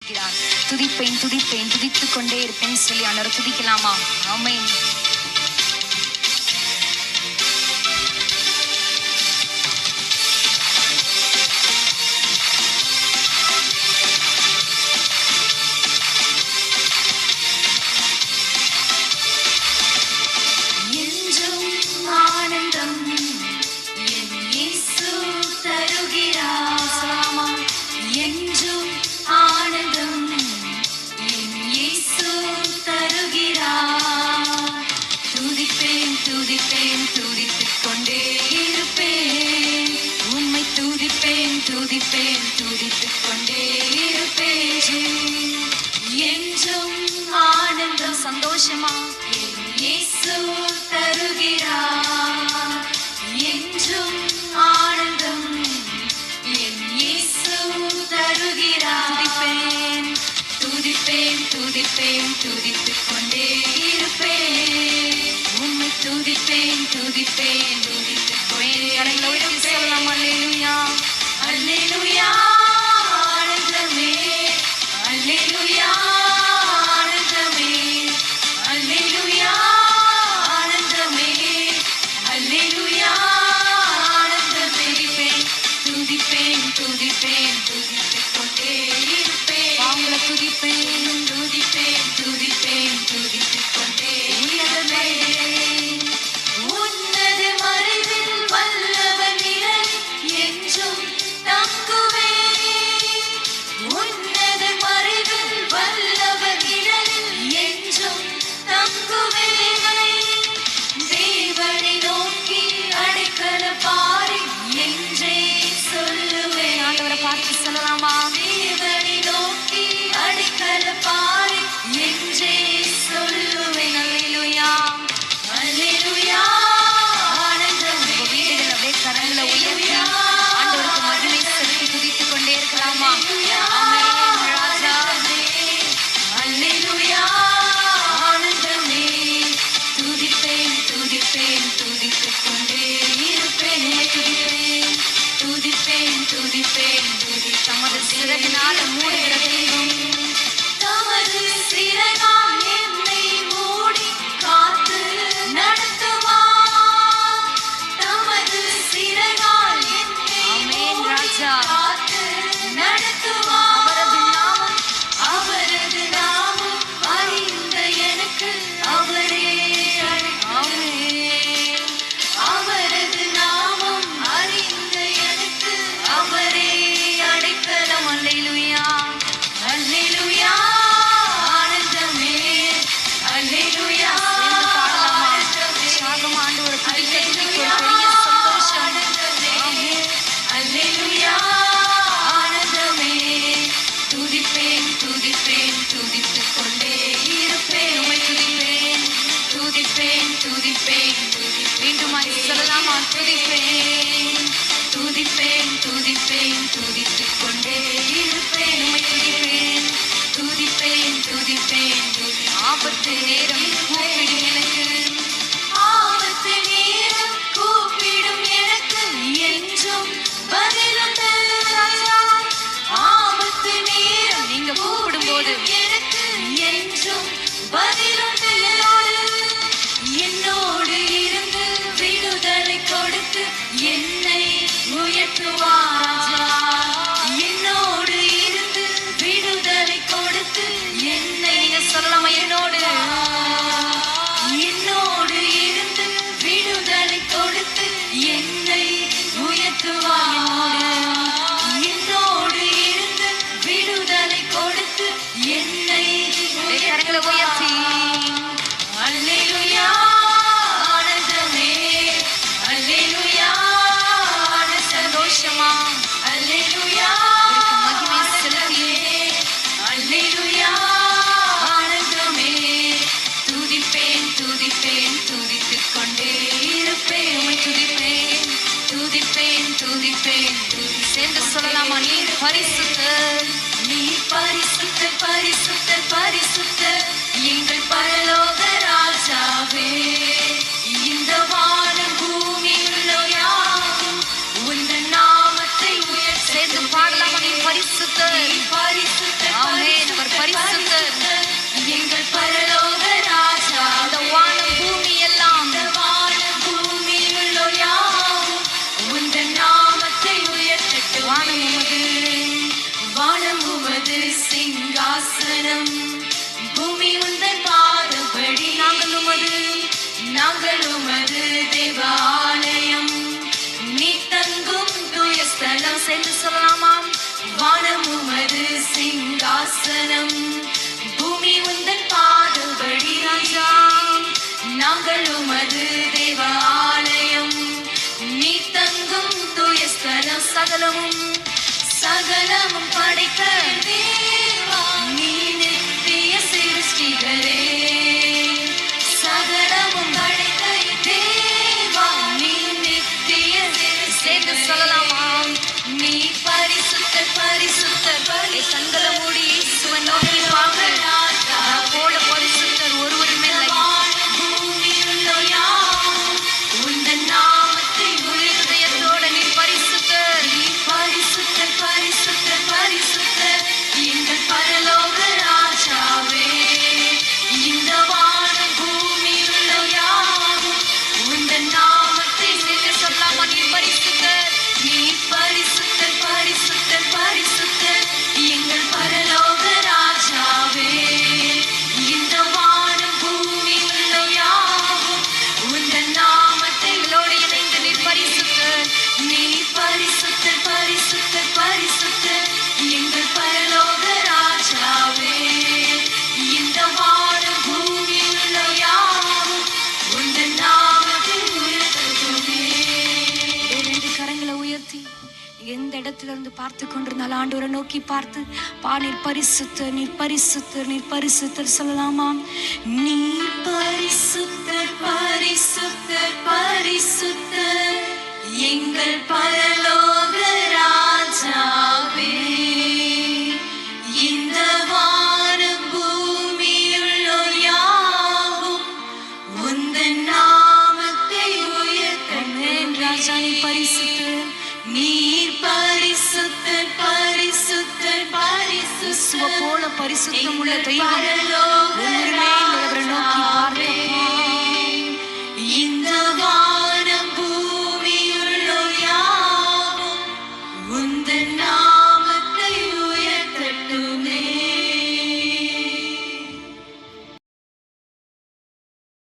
துதிப்பேன் துதிப்பேன் துதித்துக் கொண்டே இருப்பேன் சொல்லி ஆண்டவரை துதிக்கலாமா? ஆமென். துதிப்பேன் துதித்துக் கொண்டே இருப்பேன் என்றும் ஆனந்தம் சந்தோஷமா என் இயேசு தருகிறார். என்றும் ஆனந்தம் என் இயேசு தருகிறார். துதிப்பேன் துதிப்பேன் துதிப்பேன் துதித்துக் கொண்டே இருப்பேன். உம்மை துதிப்பேன் துதிப்பேன் துதித்துக் கொண்டே சொல்லலாம். அல்லேலூயா அல்லேலூயா ஆனந்தமே அல்லேலூயா ஆனந்தமே அல்லேலூயா ஆனந்தமே அல்லேலூயா ஆனந்தமே. துதிப்பேன் துதிப்பேன் துதித்துக் கொண்டே இருப்பேன். வாங்கல துதிப்பேன் துதிப்பேன் துதிப்பேன் துதித்துக் கொண்டே உன்னத மறைவில் வல்லவர் நிழலில் என்றும் தங்குவேன். உன்னத மறைவில் வல்லவர் நிழலில் என்றும் தங்குவேன். தேவனை நோக்கி அடைக்கலப்பாரி என்றே சொல்லுவேன். ஆண்டவரை பார்த்து சொல்லலாமா? தேவனை நோக்கி அடைக்கலப்பாரி என்றே சொல்லுவேன். அல்லேலூயா அல்லேலூயா ஆனந்தமே. வீடுகள் அப்படியே கரங்களை உயர்த்தி ஆண்டவருக்கு மகிமை செலுத்தி துதித்துக் கொண்டே இருக்கலாமா? ஆமென் ராஜா. அல்லேலூயா ஆனந்தமே. துதிப்பேன் துதிப்பேன் துதித்துக் கொண்டே இருப்பேன். துதிப்பேன் துதிப்பேன் துதிப்பேன் தமது சிறகினால மூடுகிற தெய்வம் தமது சிறகால் என்னை மூடி காத்து நடத்துவார். தமது சிறகால் என்னை ஆமென் மூடி ராஜா. காத்து நடத்துவார். அவரது நாமம் அறிந்த எனக்கு அவரே ஆமென். அவரது நாமம் அறிந்த எனக்கு அவரே அடைக்கலம். அல்லேலூயா அல்லேலூயா ஆனந்தமே அல்லேலூயா சேர்ந்து பாடலாமா? ஆனந்தமே. உற்சாகமா ஆண்டவரை துதிக்க துதிக்க ஒரு அல்லேலூயா பெரிய சந்தோஷம். ஆனந்தமே. ஆமென். அல்லேலூயா ஆனந்தமே. துதிப்பேன் துதிப்பேன் துதித்துக் கொண்டே இருப்பேன். உம்மை துதிப்பேன் துதிப்பேன் துதிப்பேன் துதிப்பேன். மீண்டுமாய் சொல்லலாமா? துதிப்பேன் துதிப்பேன் துதிப்பேன் துதித்துக் கொண்டே இருப்பேன். உம்மை துதிப்பேன் துதிப்பேன் துதிப்பேன் துதிப்பேன். ஆபத்து நேரம் கூப்பிடும் எனக்கு ஆபத்து நேரம் கூப்பிடும் எனக்கு என்றும் பதிலுண்டு. ஆபத்து நேரம் நீங்க கூப்பிடும்போது எனக்கு என்றும் பதிலுண்டு. என்னோடு இருந்து விடுதலை கொடுத்து என்னை உயர்த்துவார். என்னோடு இருந்து விடுதலை கொடுத்து என்னை சொல்லலாமா? என்னோடு என்னோடு இருந்து விடுதலை கொடுத்து என்னை உயர்த்துவார். என்னோடு இருந்து விடுதலை கொடுத்து என்னை கரங்களை உயர்த்தி அல்லேலூயா ஆனந்தமே அல்லேலூயா சந்தோஷமா அல்லேலூயா மகிமை செலுத்தி அல்லேலூயா ஆனந்தமே. துதிப்பேன் துதிப்பேன் துதித்துக் கொண்டே இருப்பேன். உம்மை துதிப்பேன் துதிப்பேன் துதிப்பேன் துதிப்பேன். சேர்ந்து சொல்லலாமா? நீ பரிசுத்தர் நீ பரிசுத்தர் பரிசுத்தர் பரிசுத்தர் எங்கள் பரலோக ராஜாவே. இந்த வானம் பூமி உள்ள யாவும் உந்தன் நாமத்தை சேர்ந்து உயர்த்தும். பாடலாமா? நீ பரிசுத்தர் பரிசுத்தர் ஆமென். சிங்காசனம் பூமி உந்தன் பாதப்படி நாங்கள் உமது தேவாலயம் நீ தங்கும் தூய ஸ்தலம் சேர்ந்து சொல்லலாமாம். வானம் உமது சிங்காசனம் பூமி உந்தன் பாதப்படி ராஜா நாங்கள் உமது தேவாலயம் நீ தங்கும் தூய ஸ்தலம் சகலமும் படைத்த தேவா நீ நித்திய சிருஷ்டிகரே சகலமும் படைத்த தேவா நீ நித்திய சேர்ந்து சொல்லலாமாம். நீ பரிசுத்தர் பரிசுத்தர் கண்களை மூடி இயேசுவை நோக்கி வாங்க. அவரை போல பரிசுத்தர் ஒருவருமே இல்லை. உந்தன் நாமத்தை இதயத்தோட நீர் பரிசுத்தர். பரிசுத்தர் பரிசுத்தர் பரிசுத்தர் எங்கள் பரலோக ராஜாவே இந்த வானம் பூமி உள்ள யாவும் உந்தன் நாமத்தை சேர்ந்து சொல்லலாமா? நீர் பரிசுத்தர். நீ பரிசுத்தர் பரிசுத்தர் பரிசுத்தர் எங்கள் பரலோக ராஜாவே இந்த வானம் பூமி உள்ள யாவும் உந்தன் நாமத்தை எங்களோடு இணைந்து நீர் பரிசுத்தர். நீ பரிசுத்தர் பரிசுத்தர் பரிசுத்தர் எங்கள் பரலோக ராஜாவே இந்த வானம் பூமி உள்ள யாவும் உந்தன் நாமத்தை உயர்த்தட்டுமே. ரெண்டு கரங்களை உயர்த்தி எந்த இடத்துல இருந்து பார்த்து கொண்டிருந்தாலும் ஆண்டவரை நோக்கி பார்த்து நீர் பரிசுத்தர் நீர் பரிசுத்தர் நீர் பரிசுத்தர் சொல்லலாமா? நீர் பரிசுத்தர் பரிசுத்தர் பரிசுத்தர் எங்கள் பரலோக ராஜாவே இந்த வானம் பூமியுள்ளோர் யாவும் உந்தன் நாமத்தை உயர்த்தட்டும். ராஜா நீர் பரிசுத்தர். நீர் பரிசுத்தர் பரிசுத்தர் இயேசுவை பரிசுத்தர் போல பரிசுத்தம் உள்ள எங்கள் தெய்வம் பரலோக ஒருவருமே இல்லை. அவரை நோக்கி ராஜாவே. பார்க்கப்பா